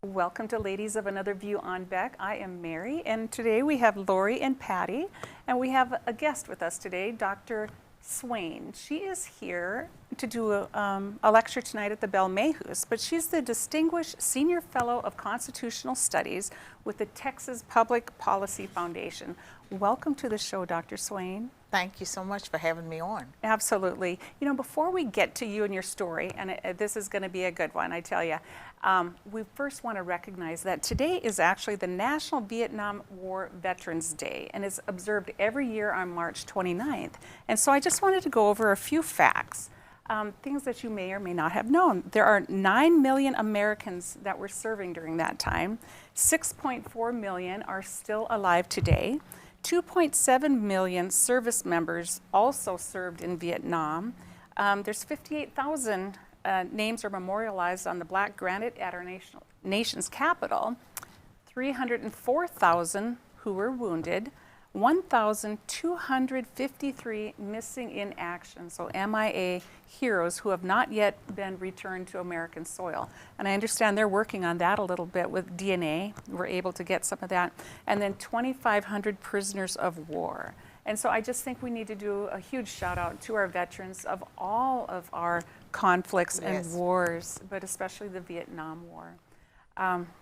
Welcome to Ladies of Another View on Beck. I am Mary, and today we have Lori and Patty, and we have a guest with us today, Dr. Swain. She is here to do a lecture tonight at the Bell Mayhews, but she's the Distinguished Senior Fellow of Constitutional Studies with the Texas Public Policy Foundation. Welcome to the show, Dr. Swain. Thank you so much for having me on. Absolutely. You know, before we get to you and your story, and this is going to be a good one, I tell you, we first want to recognize that today is actually the National Vietnam War Veterans Day and is observed every year on March 29th. And so I just wanted to go over a few facts, things that you may or may not have known. There are 9 million Americans that were serving during that time. 6.4 million are still alive today. 2.7 million service members also served in Vietnam. There's 58,000 names are memorialized on the black granite at our nation's capital. 304,000 who were wounded. 1,253 missing in action, so MIA heroes who have not yet been returned to American soil. And I understand they're working on that a little bit with DNA. We're able to get some of that. And then 2,500 prisoners of war. And so I just think we need to do a huge shout out to our veterans of all of our conflicts and wars, but especially the Vietnam War.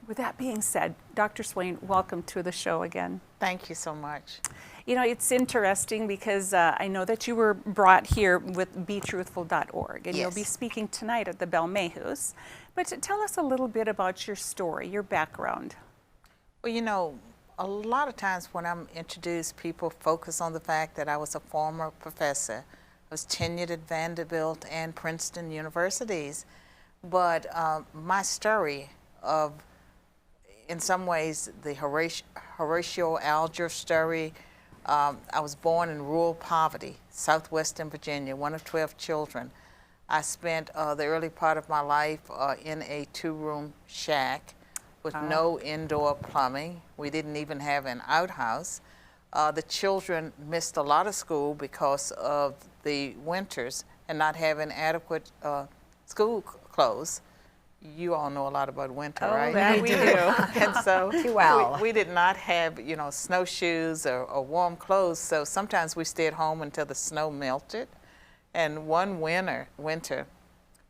With that being said, Dr. Swain, welcome to the show again. Thank you so much. You know, it's interesting because I know that you were brought here with BeTruthful.org, and you'll be speaking tonight at the Bell Mayhews. But tell us a little bit about your story, your background. Well, you know, a lot of times when I'm introduced, people focus on the fact that I was a former professor. I was tenured at Vanderbilt and Princeton universities. But my story of, in some ways, the Horatio Alger story. I was born in rural poverty, southwestern Virginia, one of 12 children. I spent the early part of my life in a 2-room shack with no indoor plumbing. We didn't even have an outhouse. The children missed a lot of school because of the winters and not having adequate school clothes. You all know a lot about winter, right? That we do. And so we did not have, you know, snowshoes or warm clothes. So sometimes we stayed home until the snow melted. And one winter,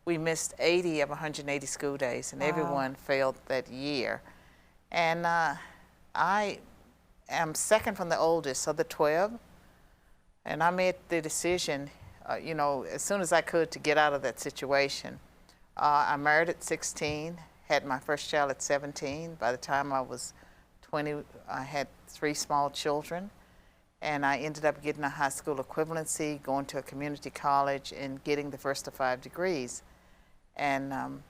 we missed 80 of 180 school days, and everyone failed that year. And I am second from the oldest of the 12. And I made the decision, you know, as soon as I could to get out of that situation. I married at 16, had my first child at 17. By the time I was 20, I had 3 small children. And I ended up getting a high school equivalency, going to a community college, and getting the first of 5 degrees. And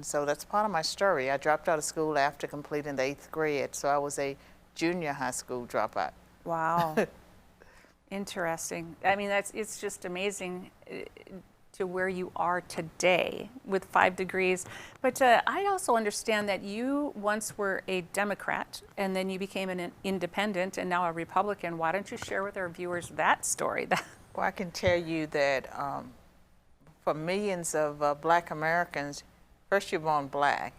so that's part of my story. I dropped out of school after completing the 8th grade, so I was a junior high school dropout. Wow. Interesting. I mean, it's just amazing to where you are today with 5 degrees. But I also understand that you once were a Democrat and then you became an independent and now a Republican. Why don't you share with our viewers that story? Well, I can tell you that for millions of black Americans, first you're born black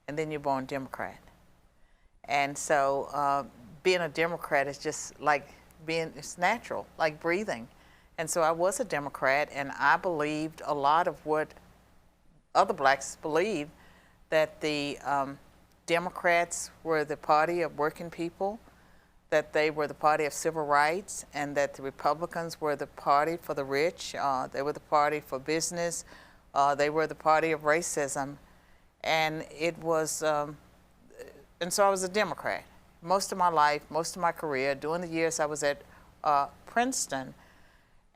and then you're born Democrat. And so being a Democrat is just like it's natural, like breathing. And so I was a Democrat, and I believed a lot of what other blacks believed, that the Democrats were the party of working people, that they were the party of civil rights, and that the Republicans were the party for the rich. They were the party for business. They were the party of racism. And it was, and so I was a Democrat most of my life, most of my career, during the years I was at Princeton.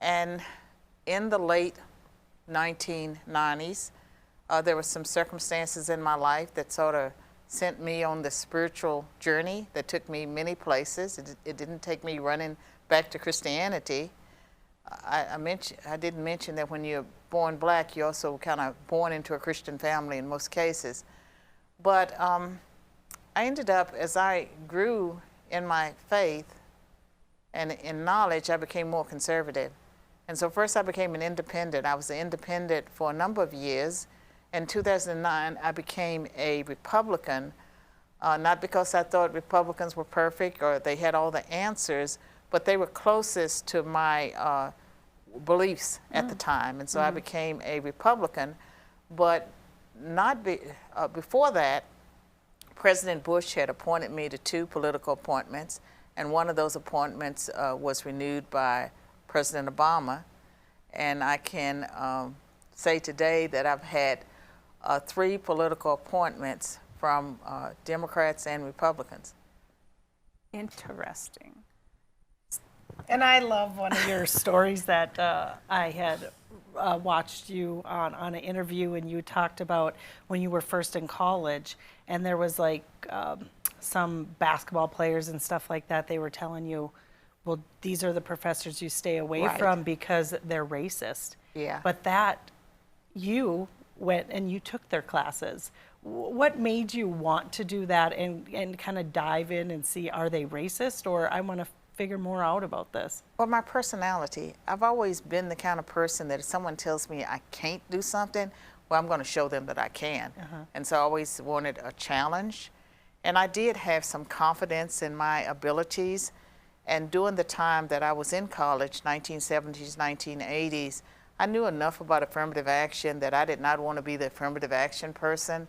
And in the late 1990s, there were some circumstances in my life that sort of sent me on the spiritual journey that took me many places. It didn't take me running back to Christianity. I didn't mention that when you're born black, you're also kind of born into a Christian family in most cases. But I ended up, as I grew in my faith and in knowledge, I became more conservative. And so first I became an independent. I was an independent for a number of years, In 2009, I became a Republican, not because I thought Republicans were perfect or they had all the answers, but they were closest to my beliefs at the time. And so I became a Republican. But before that, President Bush had appointed me to 2 political appointments, and one of those appointments was renewed by President Obama. And I can say today that I've had 3 political appointments from Democrats and Republicans. Interesting. And I love one of your stories that I had watched you on an interview, and you talked about when you were first in college, and there was like some basketball players and stuff like that. They were telling you, well, these are the professors you stay away from because they're racist. Yeah. But that you went and you took their classes. What made you want to do that and kind of dive in and see, are they racist, or I want to figure more out about this? Well, my personality, I've always been the kind of person that if someone tells me I can't do something, well, I'm going to show them that I can. And so I always wanted a challenge. And I did have some confidence in my abilities. And during the time that I was in college, 1970s, 1980s, I knew enough about affirmative action that I did not want to be the affirmative action person.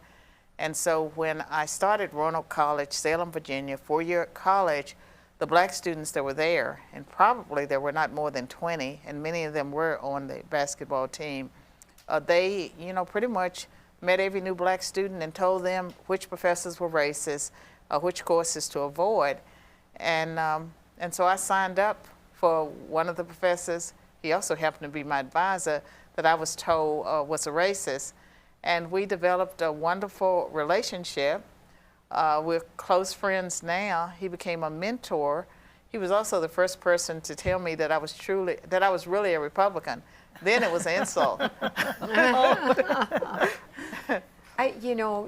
And so when I started Roanoke College, Salem, Virginia, 4-year college, the black students that were there, and probably there were not more than 20, and many of them were on the basketball team, they, pretty much met every new black student and told them which professors were racist, which courses to avoid. And so I signed up for one of the professors. He also happened to be my advisor that I was told was a racist. And we developed a wonderful relationship. We're close friends now. He became a mentor. He was also the first person to tell me that I was really a Republican. Then it was an insult.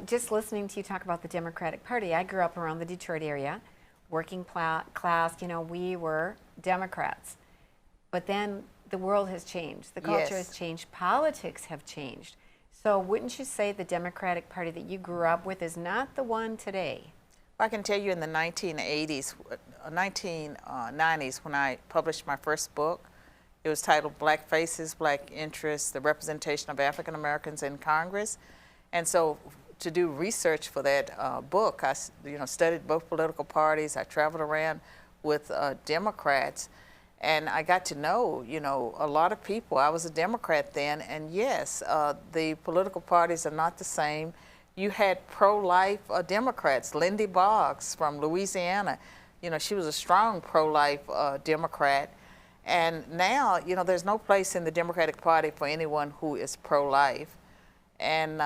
Just listening to you talk about the Democratic Party, I grew up around the Detroit area, working class, we were Democrats. But then the world has changed. The culture has changed. Politics have changed. So wouldn't you say the Democratic Party that you grew up with is not the one today? I can tell you in the 1990s, when I published my first book, it was titled Black Faces, Black Interests, the Representation of African Americans in Congress. And so to do research for that book, I studied both political parties. I traveled around with Democrats. And I got to know, a lot of people. I was a Democrat then, and yes, the political parties are not the same. You had pro-life Democrats. Lindy Boggs from Louisiana, she was a strong pro-life Democrat. And now, there's no place in the Democratic Party for anyone who is pro-life. And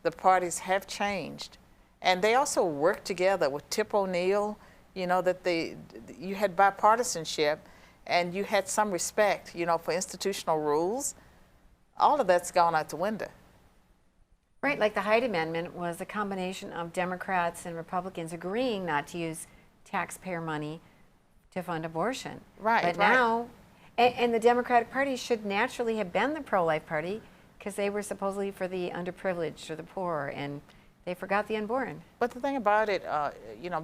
the parties have changed. And they also work together with Tip O'Neill, that you had bipartisanship. And you had some respect, for institutional rules. All of that's gone out the window. Right, like the Hyde Amendment was a combination of Democrats and Republicans agreeing not to use taxpayer money to fund abortion. Right, but now, and the Democratic Party should naturally have been the pro-life party because they were supposedly for the underprivileged or the poor, and they forgot the unborn. But the thing about it,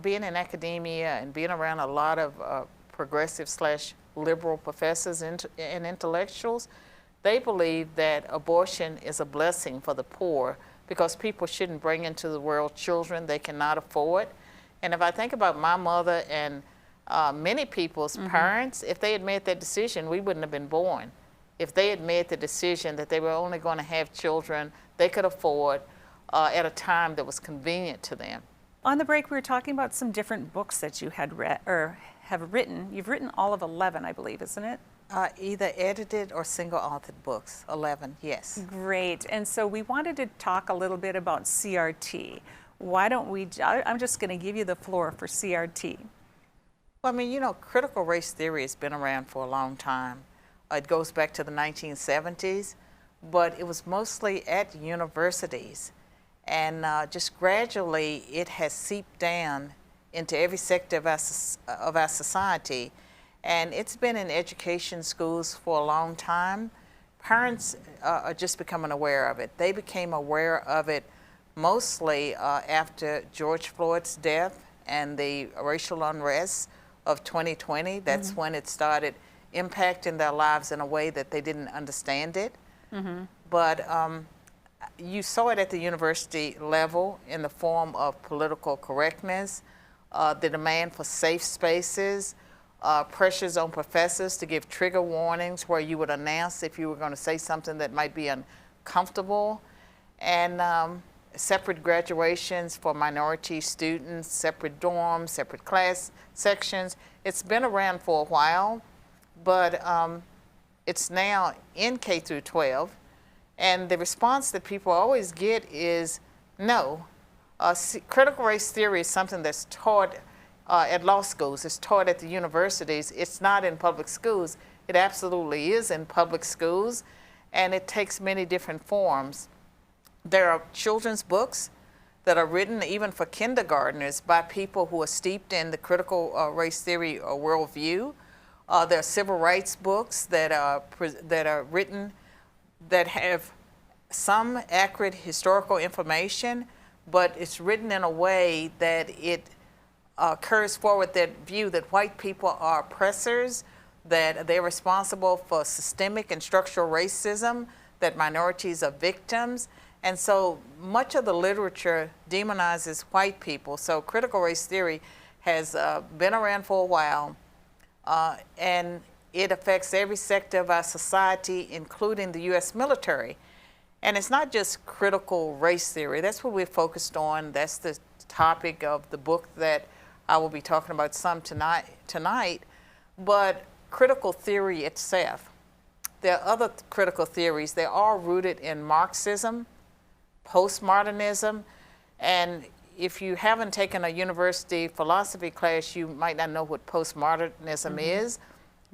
being in academia and being around a lot of progressive/liberal professors and intellectuals, they believe that abortion is a blessing for the poor because people shouldn't bring into the world children they cannot afford. And if I think about my mother and many people's parents, if they had made that decision, we wouldn't have been born. If they had made the decision that they were only going to have children they could afford at a time that was convenient to them. On the break, we were talking about some different books that you had read or have written. You've written all of 11, I believe, isn't it? Either edited or single-authored books, 11, yes. Great. And so we wanted to talk a little bit about CRT. Why don't we, I'm just going to give you the floor for CRT. Well, critical race theory has been around for a long time. It goes back to the 1970s, but it was mostly at universities. And just gradually, it has seeped down into every sector of our society. And it's been in education schools for a long time, parents are just becoming aware of it. They became aware of it mostly after George Floyd's death and the racial unrest of 2020. That's when it started impacting their lives in a way that they didn't understand it. But you saw it at the university level in the form of political correctness, the demand for safe spaces, pressures on professors to give trigger warnings where you would announce if you were going to say something that might be uncomfortable, and separate graduations for minority students, separate dorms, separate class sections. It's been around for a while, but it's now in K through 12, and the response that people always get is no. Critical race theory is something that's taught at law schools. It's taught at the universities. It's not in public schools. It absolutely is in public schools, and it takes many different forms. There are children's books that are written even for kindergartners by people who are steeped in the critical race theory worldview. There are civil rights books that are written that have some accurate historical information, but it's written in a way that it carries forward that view that white people are oppressors, that they're responsible for systemic and structural racism, that minorities are victims. And so much of the literature demonizes white people. So critical race theory has been around for a while, and it affects every sector of our society, including the U.S. military. And it's not just critical race theory. That's what we're focused on. That's the topic of the book that I will be talking about some tonight. But critical theory itself, there are other critical theories. They're all rooted in Marxism, postmodernism, and if you haven't taken a university philosophy class, you might not know what postmodernism is.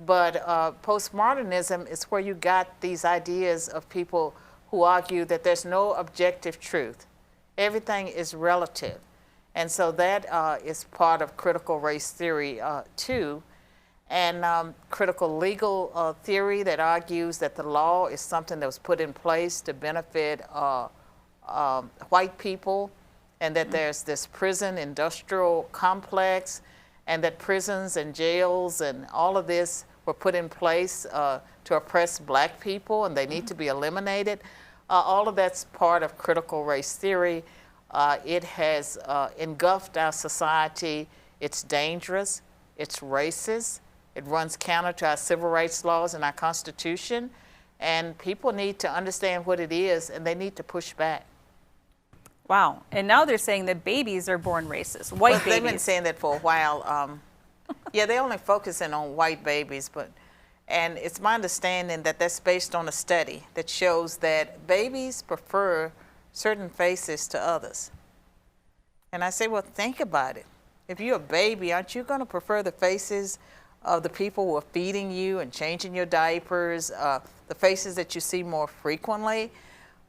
But postmodernism is where you got these ideas of people who argue that there's no objective truth. Everything is relative. And so that is part of critical race theory too. And critical legal theory that argues that the law is something that was put in place to benefit white people, and that there's this prison industrial complex, and that prisons and jails and all of this were put in place to oppress black people, and they need to be eliminated. All of that's part of critical race theory. It has engulfed our society. It's dangerous. It's racist. It runs counter to our civil rights laws and our Constitution. And people need to understand what it is, and they need to push back. Wow. And now they're saying that babies are born racist, white babies. They've been saying that for a while. Yeah, they're only focusing on white babies, and it's my understanding that that's based on a study that shows that babies prefer certain faces to others. And I say, well, think about it. If you're a baby, aren't you going to prefer the faces of the people who are feeding you and changing your diapers, the faces that you see more frequently?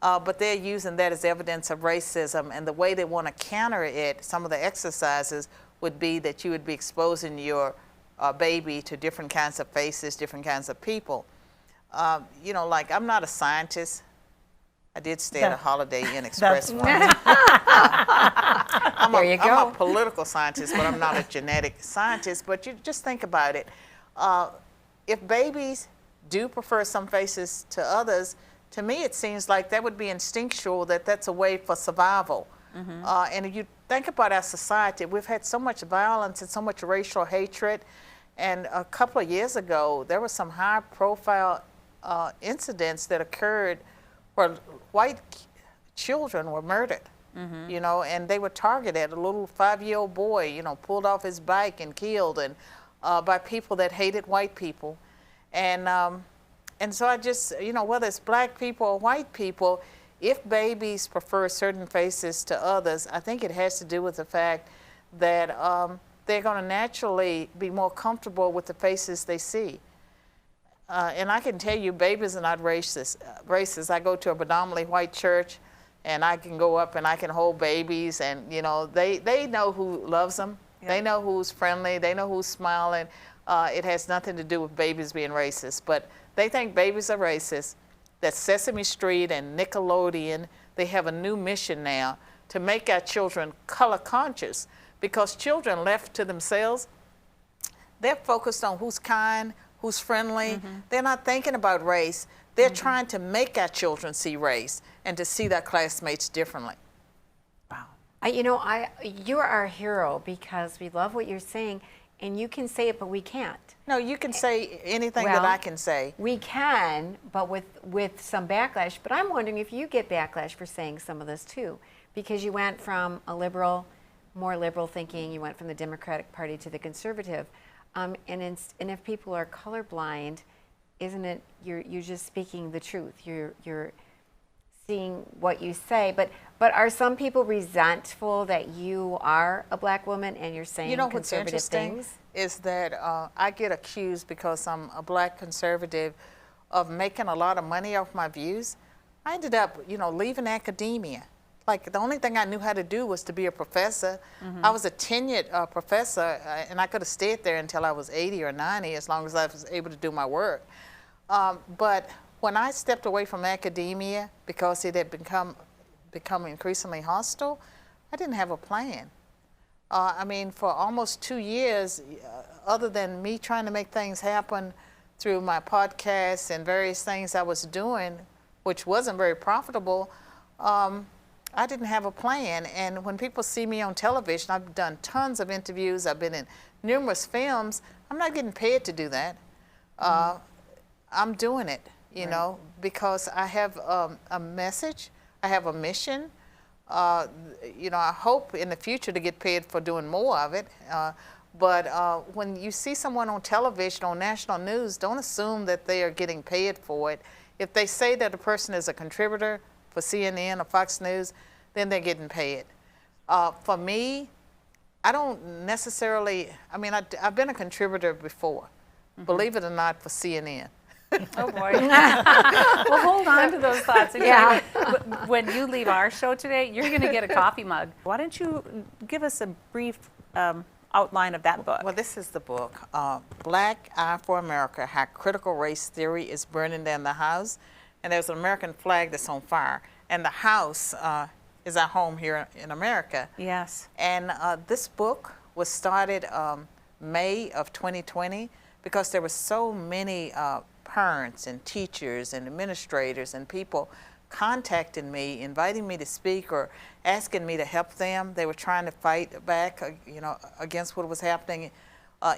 But they're using that as evidence of racism, and the way they want to counter it, some of the exercises would be that you would be exposing your baby to different kinds of faces, different kinds of people. You know, like, I'm not a scientist. I did stay at a Holiday Inn Express once. I'm a political scientist, but I'm not a genetic scientist. But you just think about it. If babies do prefer some faces to others, to me, it seems like that would be instinctual, that that's a way for survival. And if you think about our society, we've had so much violence and so much racial hatred. And a couple of years ago, there were some high-profile incidents that occurred where white children were murdered, you know, and they were targeted. A little 5-year-old boy, you know, pulled off his bike and killed, and by people that hated white people. And so I just, you know, whether it's black people or white people, if babies prefer certain faces to others, I think it has to do with the fact that they're going to naturally be more comfortable with the faces they see. And I can tell you, babies are not racist. I go to a predominantly white church, and I can go up and I can hold babies, and, you know, they know who loves them. Yeah. They know who's friendly. They know who's smiling. It has nothing to do with babies being racist. But they think babies are racist. that Sesame Street and Nickelodeon, they have a new mission now to make our children color conscious, because children left to themselves, they're focused on who's kind, who's friendly. They're not thinking about race. They're trying to make our children see race and to see their classmates differently. Wow. You are our hero, because we love what you're saying, and you can say it, but we can't. No, you can say anything that I can say. We can, but with some backlash. But I'm wondering if you get backlash for saying some of this too, because you went from a more liberal thinking, you went from the Democratic Party to the conservative. And if people are colorblind, isn't it, you're just speaking the truth. You're seeing what you say. But are some people resentful that you are a black woman and you're saying conservative things? Is that I get accused, because I'm a black conservative, of making a lot of money off my views. I ended up, leaving academia. Like, the only thing I knew how to do was to be a professor. I was a tenured professor, and I could have stayed there until I was 80 or 90, as long as I was able to do my work. But when I stepped away from academia, because it had become increasingly hostile, I didn't have a plan. I mean, for almost 2 years, other than me trying to make things happen through my podcasts and various things I was doing, which wasn't very profitable, I didn't have a plan. And when people see me on television, I've done tons of interviews, I've been in numerous films, I'm not getting paid to do that. I'm doing it, because I have a message, I have a mission. I hope in the future to get paid for doing more of it. But when you see someone on television, on national news, don't assume that they are getting paid for it. If they say that a person is a contributor for CNN or Fox News, then they're getting paid. For me, I don't necessarily, I've been a contributor before, believe it or not, for CNN. Oh boy. Well, hold on to those thoughts. Yeah. When you leave our show today, you're going to get a coffee mug. Why don't you give us a brief outline of that book? Well, this is the book, Black Eye for America, How Critical Race Theory is Burning Down the House. And there's an American flag that's on fire. And the house is our home here in America. Yes. And this book was started May of 2020, because there were so many parents and teachers and administrators and people contacting me, inviting me to speak or asking me to help them. They were trying to fight back, against what was happening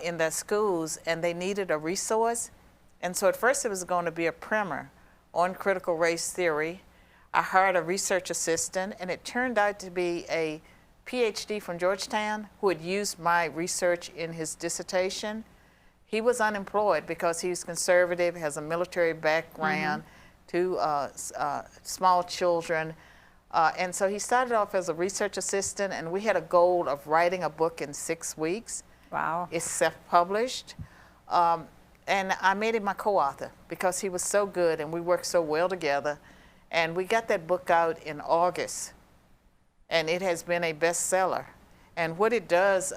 in their schools, and they needed a resource. And so at first it was going to be a primer on critical race theory. I hired a research assistant, and it turned out to be a PhD from Georgetown who had used my research in his dissertation. He was unemployed because he was conservative, has a military background, two small children. And so he started off as a research assistant, and we had a goal of writing a book in 6 weeks. Wow. It's self-published. And I made him my co-author because he was so good and we worked so well together. And we got that book out in August, and it has been a bestseller. And what it does,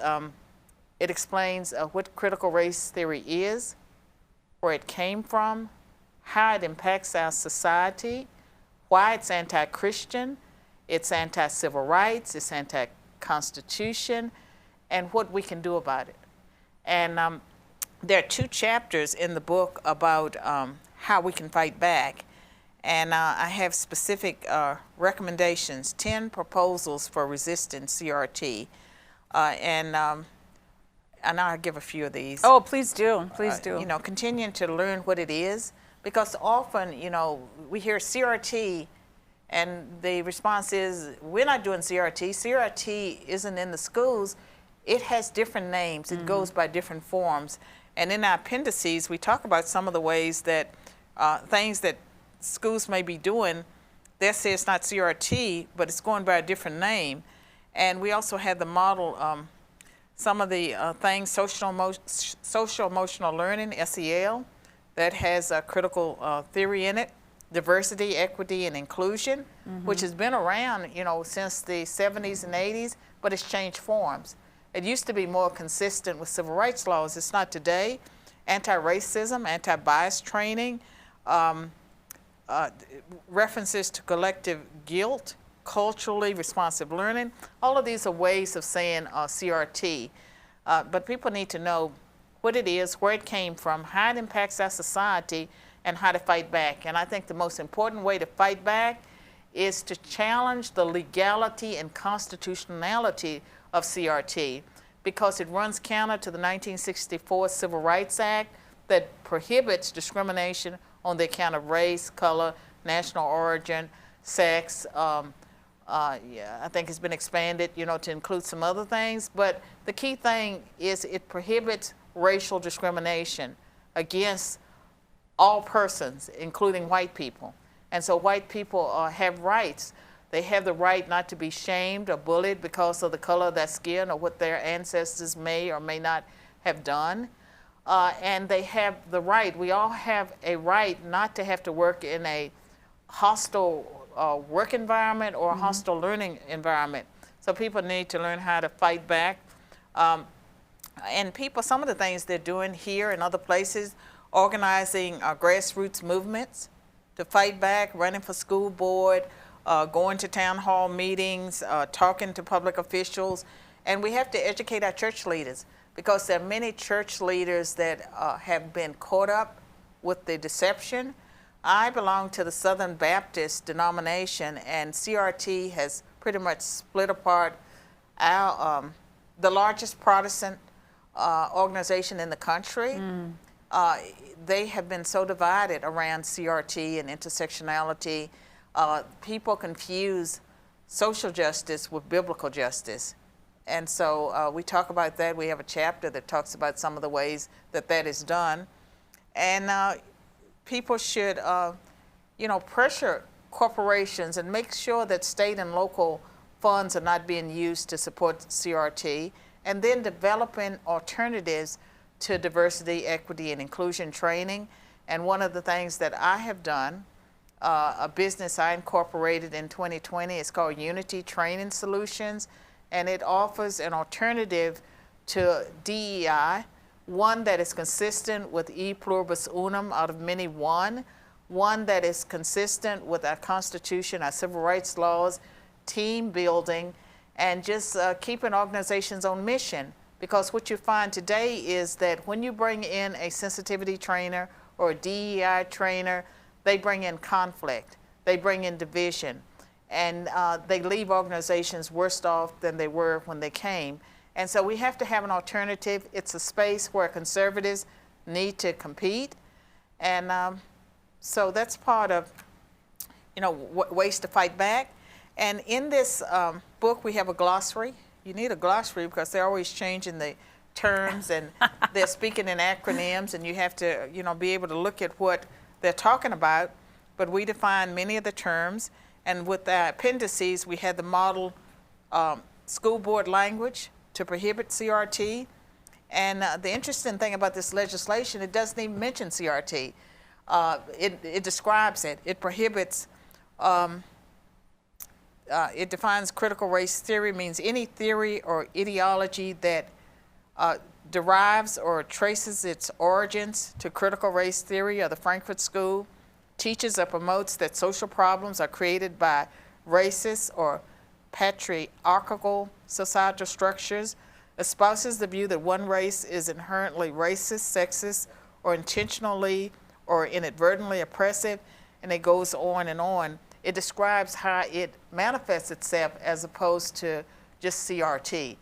it explains what critical race theory is, where it came from, how it impacts our society, why it's anti-Christian, it's anti-civil rights, it's anti-constitution, and what we can do about it. And there are 2 chapters in the book about how we can fight back. And I have specific recommendations, 10 proposals for resisting CRT. And I'll give a few of these. Oh, please do. Please do. Continuing to learn what it is, because often, we hear CRT and the response is, we're not doing CRT. CRT isn't in the schools. It has different names. It goes by different forms. And in our appendices, we talk about some of the ways that things that schools may be doing. They say it's not CRT, but it's going by a different name. And we also have the model, some of the things, social emotional learning, SEL, that has a critical theory in it, diversity, equity, and inclusion, which has been around, since the 70s and 80s, but it's changed forms. It used to be more consistent with civil rights laws. It's not today. Anti-racism, anti-bias training, references to collective guilt, culturally responsive learning. All of these are ways of saying CRT. But people need to know what it is, where it came from, how it impacts our society, and how to fight back. And I think the most important way to fight back is to challenge the legality and constitutionality of CRT, because it runs counter to the 1964 Civil Rights Act that prohibits discrimination on the account of race, color, national origin, sex. Yeah, I think it's been expanded, to include some other things. But the key thing is it prohibits racial discrimination against all persons, including white people. And so white people have rights. They have the right not to be shamed or bullied because of the color of their skin or what their ancestors may or may not have done. And they have the right, we all have a right not to have to work in a hostile work environment or a hostile learning environment. So people need to learn how to fight back. And people, some of the things they're doing here and other places, organizing grassroots movements to fight back, running for school board, going to town hall meetings, talking to public officials. And we have to educate our church leaders, because there are many church leaders that have been caught up with the deception. I belong to the Southern Baptist denomination, and CRT has pretty much split apart our, the largest Protestant organization in the country. They have been so divided around CRT and intersectionality. People confuse social justice with biblical justice. And so we talk about that. We have a chapter that talks about some of the ways that that is done. And people should, pressure corporations and make sure that state and local funds are not being used to support CRT, and then developing alternatives to diversity, equity, and inclusion training. And one of the things that I have done, a business I incorporated in 2020, is called Unity Training Solutions, and it offers an alternative to DEI, one that is consistent with E pluribus unum, out of many one that is consistent with our Constitution, our civil rights laws, team building, and just keeping organizations on mission. Because what you find today is that when you bring in a sensitivity trainer or a DEI trainer, they bring in conflict, they bring in division, and they leave organizations worse off than they were when they came. And so we have to have an alternative. It's a space where conservatives need to compete. And so that's part of, ways to fight back. And in this book, we have a glossary. You need a glossary because they're always changing the terms and they're speaking in acronyms, and you have to, be able to look at what they're talking about. But we define many of the terms. And with the appendices, we had the model school board language to prohibit CRT. And the interesting thing about this legislation, it doesn't even mention CRT. It describes it. It prohibits, it defines critical race theory, means any theory or ideology that derives or traces its origins to critical race theory or the Frankfurt School, teaches or promotes that social problems are created by racist or patriarchal societal structures, espouses the view that one race is inherently racist, sexist, or intentionally or inadvertently oppressive, and it goes on and on. It describes how it manifests itself as opposed to just CRT.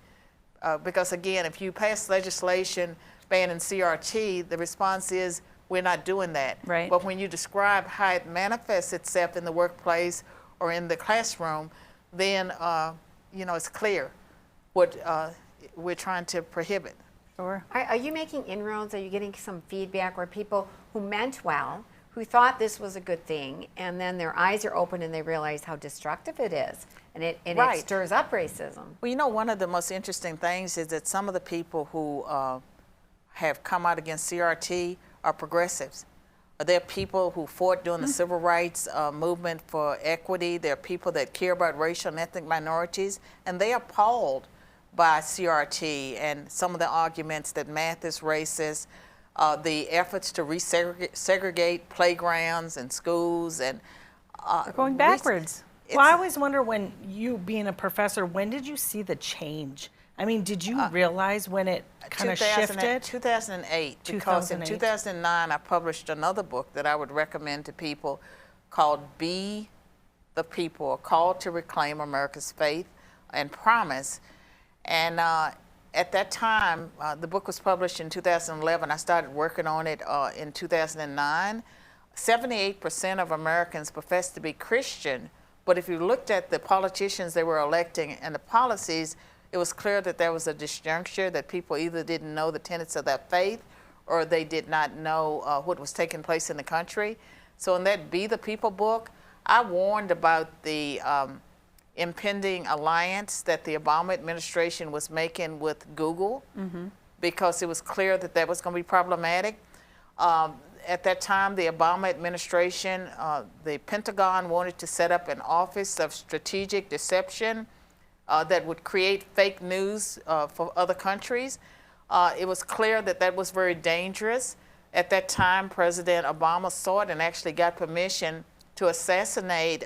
Because again, if you pass legislation banning CRT, the response is, we're not doing that. Right. But when you describe how it manifests itself in the workplace or in the classroom, then it's clear what we're trying to prohibit. Sure. Are you making inroads? Are you getting some feedback where people who meant well, who thought this was a good thing, and then their eyes are open and they realize how destructive it is, and it stirs up racism? Well, one of the most interesting things is that some of the people who have come out against CRT are progressives. There are people who fought during the civil rights movement for equity. There are people that care about racial and ethnic minorities, and they are appalled by CRT and some of the arguments that math is racist, the efforts to segregate playgrounds and schools, and We're going backwards. Well, I always wonder, when you being a professor, when did you see the change? I mean, did you realize when it kind of shifted? 2008, because in 2009 I published another book that I would recommend to people called Be the People, A Call to Reclaim America's Faith and Promise. And at that time, the book was published in 2011. I started working on it in 2009. 78% of Americans profess to be Christian, but if you looked at the politicians they were electing and the policies, it was clear that there was a disjuncture, that people either didn't know the tenets of their faith or they did not know what was taking place in the country. So in that Be the People book, I warned about the impending alliance that the Obama administration was making with Google, because it was clear that that was going to be problematic. At that time, the Obama administration, the Pentagon wanted to set up an office of strategic deception that would create fake news for other countries. It was clear that that was very dangerous. At that time, President Obama saw it and actually got permission to assassinate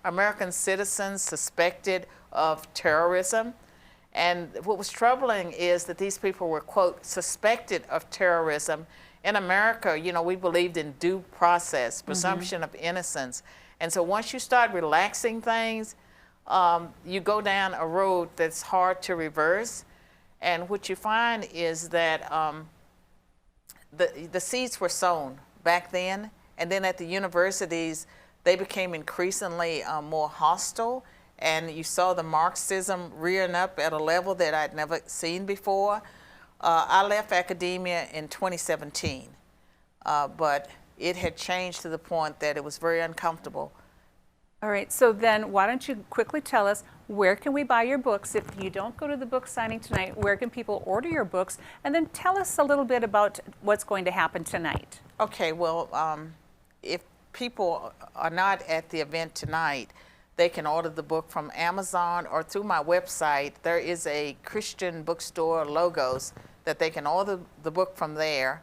American citizens suspected of terrorism. And what was troubling is that these people were, quote, suspected of terrorism. In America, you know, we believed in due process, presumption of innocence. And so once you start relaxing things, you go down a road that's hard to reverse. And what you find is that the seeds were sown back then, and then at the universities, they became increasingly more hostile, and you saw the Marxism rearing up at a level that I'd never seen before. I left academia in 2017, but it had changed to the point that it was very uncomfortable. All right, so then why don't you quickly tell us, where can we buy your books? If you don't go to the book signing tonight, where can people order your books? And then tell us a little bit about what's going to happen tonight. Okay, well, if people are not at the event tonight, they can order the book from Amazon or through my website. There is a Christian bookstore, Logos, that they can order the book from there,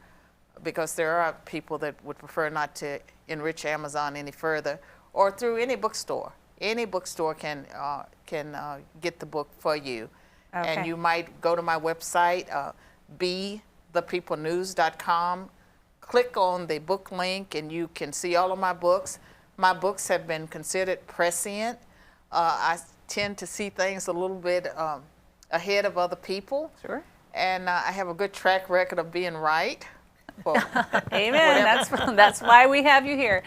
because there are people that would prefer not to enrich Amazon any further, or through any bookstore. Any bookstore can get the book for you. Okay. And you might go to my website, bethepeoplenews.com, click on the book link, and you can see all of my books. My books have been considered prescient. I tend to see things a little bit ahead of other people. Sure. And I have a good track record of being right. Amen. That's why we have you here.